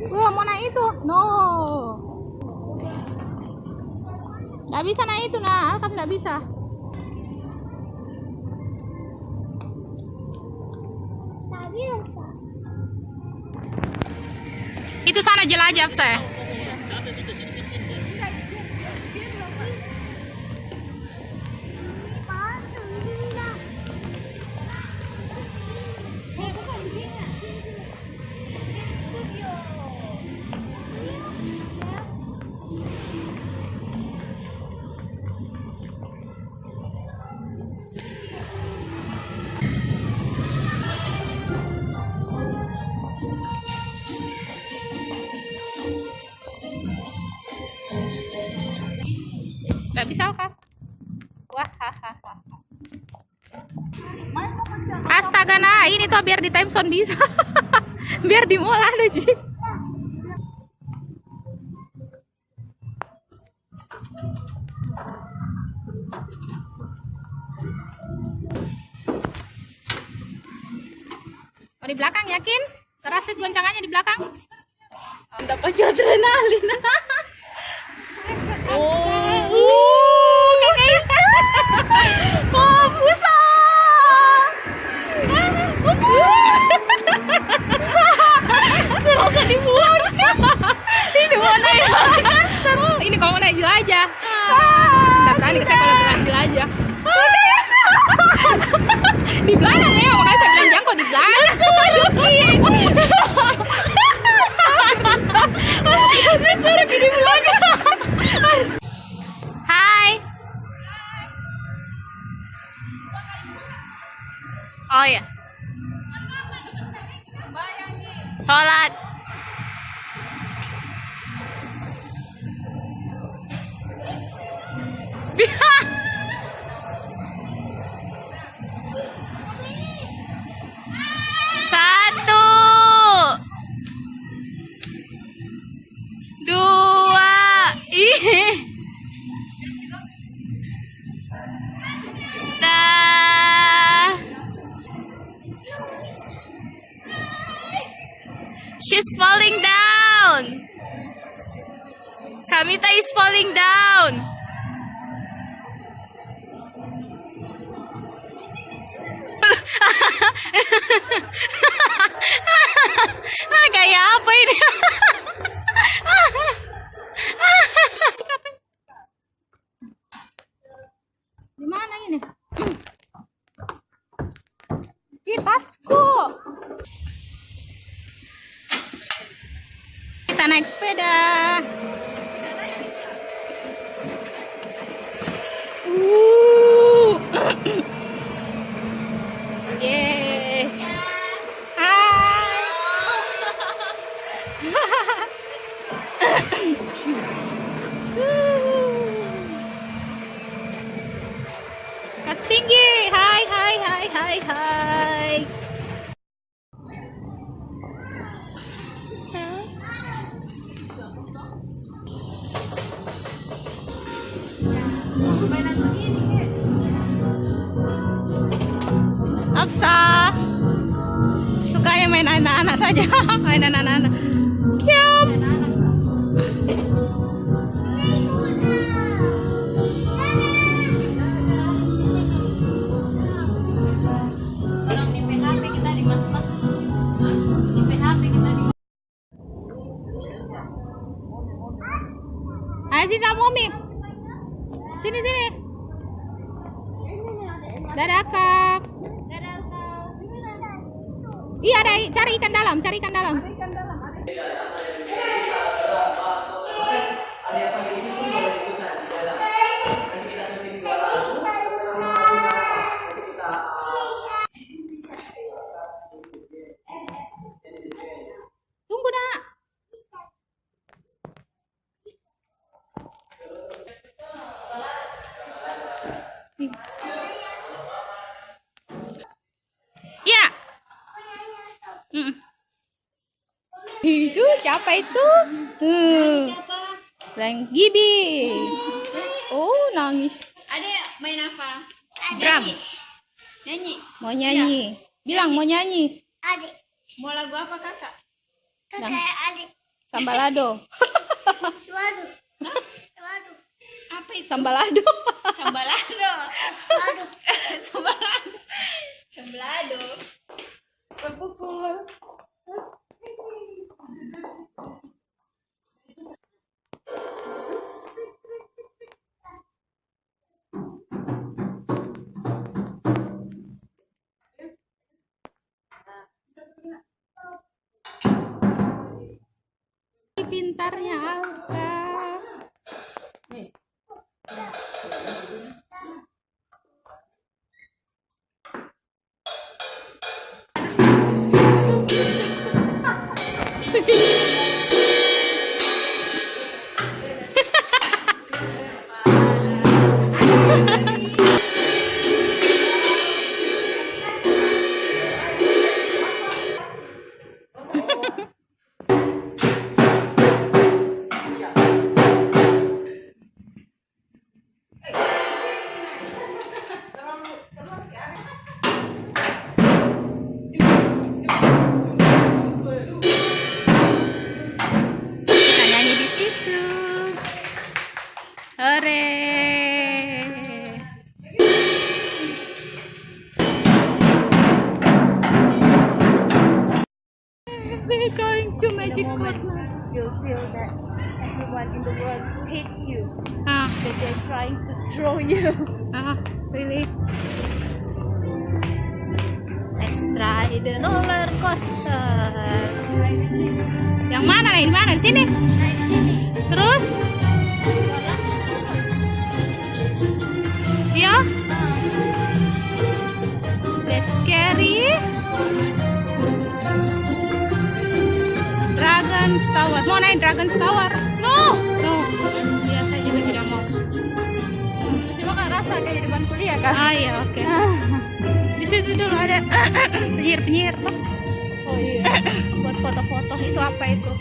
Wah, mau naik itu. No. Nggak bisa naik itu, nah. Alkam nggak bisa. Itu sana jelajah, saya. Nggak bisa kah? Wah, hahaha. Astaga, nah ini tuh biar di time zone bisa. Biar di mall ada, Ji. Oh, di belakang yakin? Terasa goncangannya di belakang? Dapat adrenalin. Oh, pusat. Terasa dibuat. Ini mau naik. Oh, ini kalau mau naik jelajah. Nggak berani saya kalau naik jelajah. Di belakang ya, makanya saya bilang jangkau di belakang. Di belakang. Hai. Oh ya. Sholat. Satu, dua, dah. She's falling down. Kamita is falling down. Gaya apa ini? Di mana ini? Di tasku. Kita naik sepeda. Yeay. Hai. Kasih tinggi. Hai, hai, hai, hai, hai. Afsa sukanya main anak-anak saja. Main anak-anak. Yup. Ayo sini sama Mami. Sini sini. Dadah Kak. Iya, ada, cari ikan dalam, cari ikan dalam. Tunggu, Nak. Ya. Itu siapa itu? Bang Gibi. Oh, nangis. Adek main apa? Drum. Nyanyi. Mau nyanyi. Bilang mau nyanyi. Adik, Mau lagu apa kakak? kakak Nah. adik. Sambalado. Suado. Suado. Apa itu? Sambalado. Sambalado. Suado. Sambalado. Sambalado. Terpukul. Pintarnya Alka. Kita nyanyi di situ. Hore. We're going to Magic Corner. You'll feel that everyone in the world hates you. Ah, That they're trying to throw you. really? Let's try the roller coaster. Yang mana nih? Di mana? Di sini? Terus? Iya? That's scary. Dragon's Tower. Mau naik Dragon's Tower? No. No. Iya, saya juga tidak mau. Cuma kan rasa kayak di depan kuliah kan. Ah iya, oke. Di situ dulu ada penyihir-penyihir tuh. Oh iya. Buat foto-foto. Itu apa itu?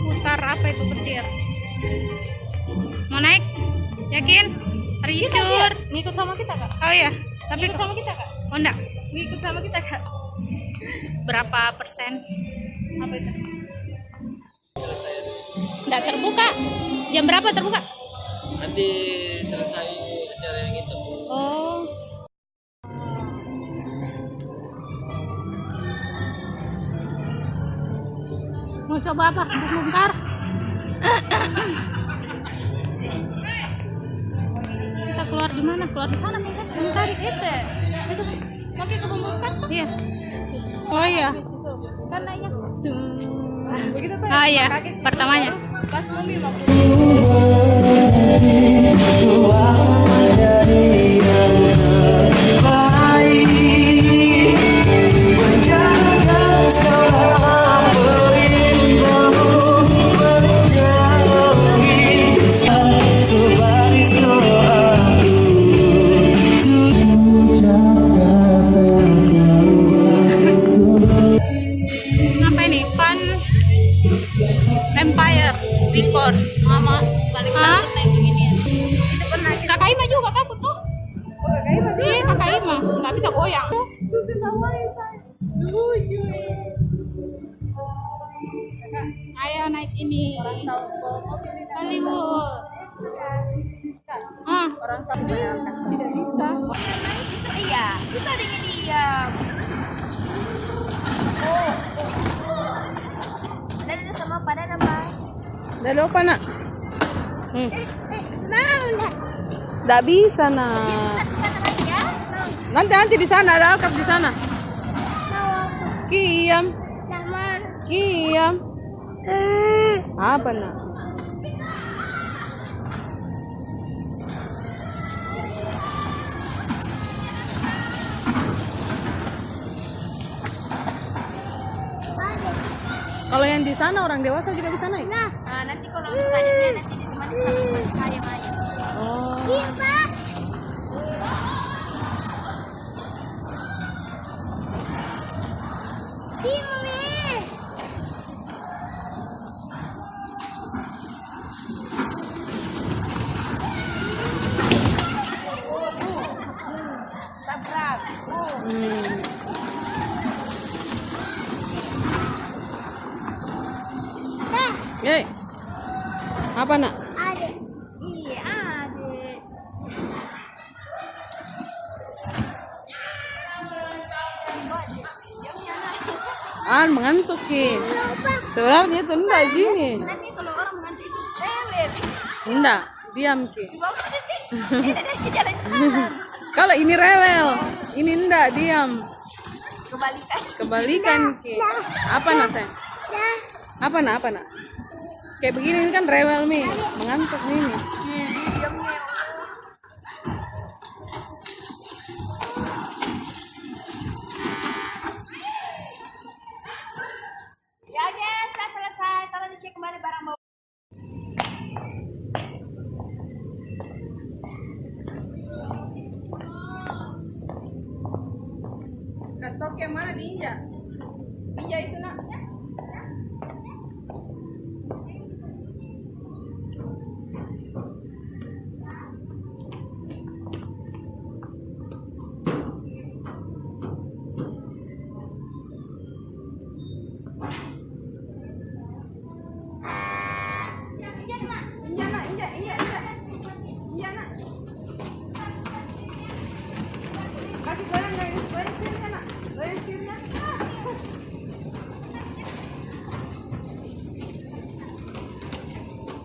Putar apa itu petir? Mau naik? Yakin? Are you sure? Ngikut sama kita kak. Oh iya. Tapi Ngikut sama kita kak. oh enggak. Ngikut sama kita kak. Berapa persen? Apa itu? Enggak terbuka. Jam berapa terbuka? Nanti selesai acara yang itu. Oh. Mau coba apa? Bongkar. Kita keluar di mana? Keluar di sana sih kan? Tadi itu. Itu Mau kita bongkar tuh? iya. Oh iya. Kan naiknya. Begitu tuh. Ah iya. Kaget. Pertamanya. Pas mau 50. Apa ini? Fun Empire Record. Mama paling Hah? takut naik beginian. Itu pernah Kakak Ima juga takut tuh. Oh, kakak Ima juga. Iya, Kakak Ima nggak bisa goyang. Ayo naik ini. Hollywood. Ah, Orang tahu bayangkan tidak bisa. Iya, itu adanya dia. Dan itu sama pada apa? Udah lupa nak. Mau enggak? Nggak bisa nak. Di sana lagi ya? Nanti di sana ada alkap di sana. Kiam, Sama. kiam. Apa nak? Kalau yang di sana orang dewasa juga bisa naik. Nah, nanti kalau banyaknya nanti ditemani sama teman saya Maya. Oh. Iya, Pak. Iya, Mami. Tabrak. Hmm. Yey. Apa nak? Adik. Iya, adik. Mengantuk Ki. Tuh dia tuh enggak sini. Nanti kalau orang mengantuk itu rewel. Enggak, diam Ki. Ini dia jalan-jalan. Kalau ini rewel, ini enggak diam. Kebalikan. Kebalikan Ki. Apa nak Teh? Apa nak? Kayak begini ini kan rewel Mi, mengantuk ini. Ya guys, sudah selesai. Tolong dicek kembali barang bawah. Stok yang mana diinjak? Injak itu nak. Kasih goyang setir sana. Goyang setirnya.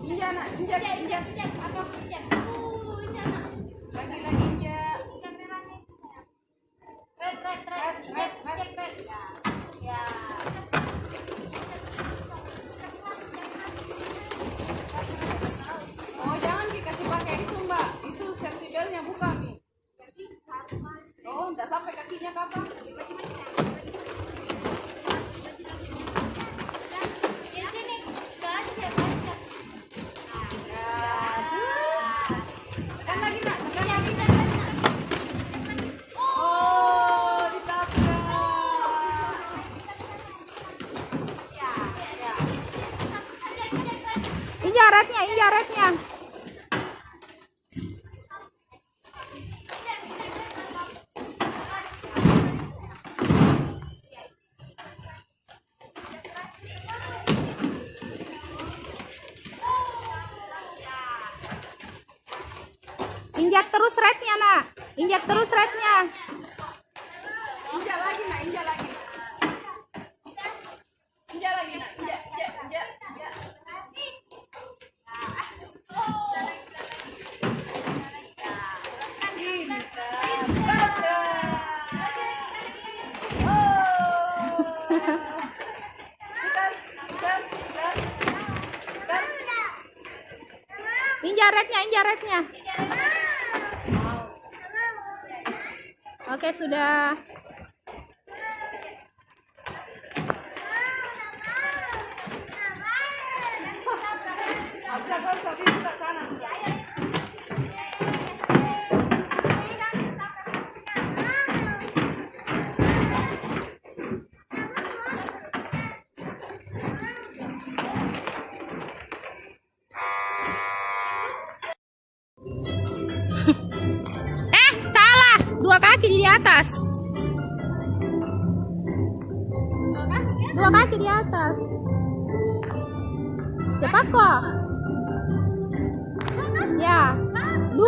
Injak nak, injak. Apa? Lagi injak. Red. Ya. Oh jangan dikasih pakai itu Mbak. Itu safety beltnya buka nih. Oh enggak sampai kakinya kapan? Tekan lagi nak, tekan lagi. Oh ditabrak. Injak rednya. Injak terus rednya, nak. Injak terus rednya. Injak lagi nak, injak lagi. Injak lagi nak, injak. Injak rednya. Oke, sudah. Salah. 2 kaki di atas. 2 kaki di atas. Cepat kok. Ya. 2.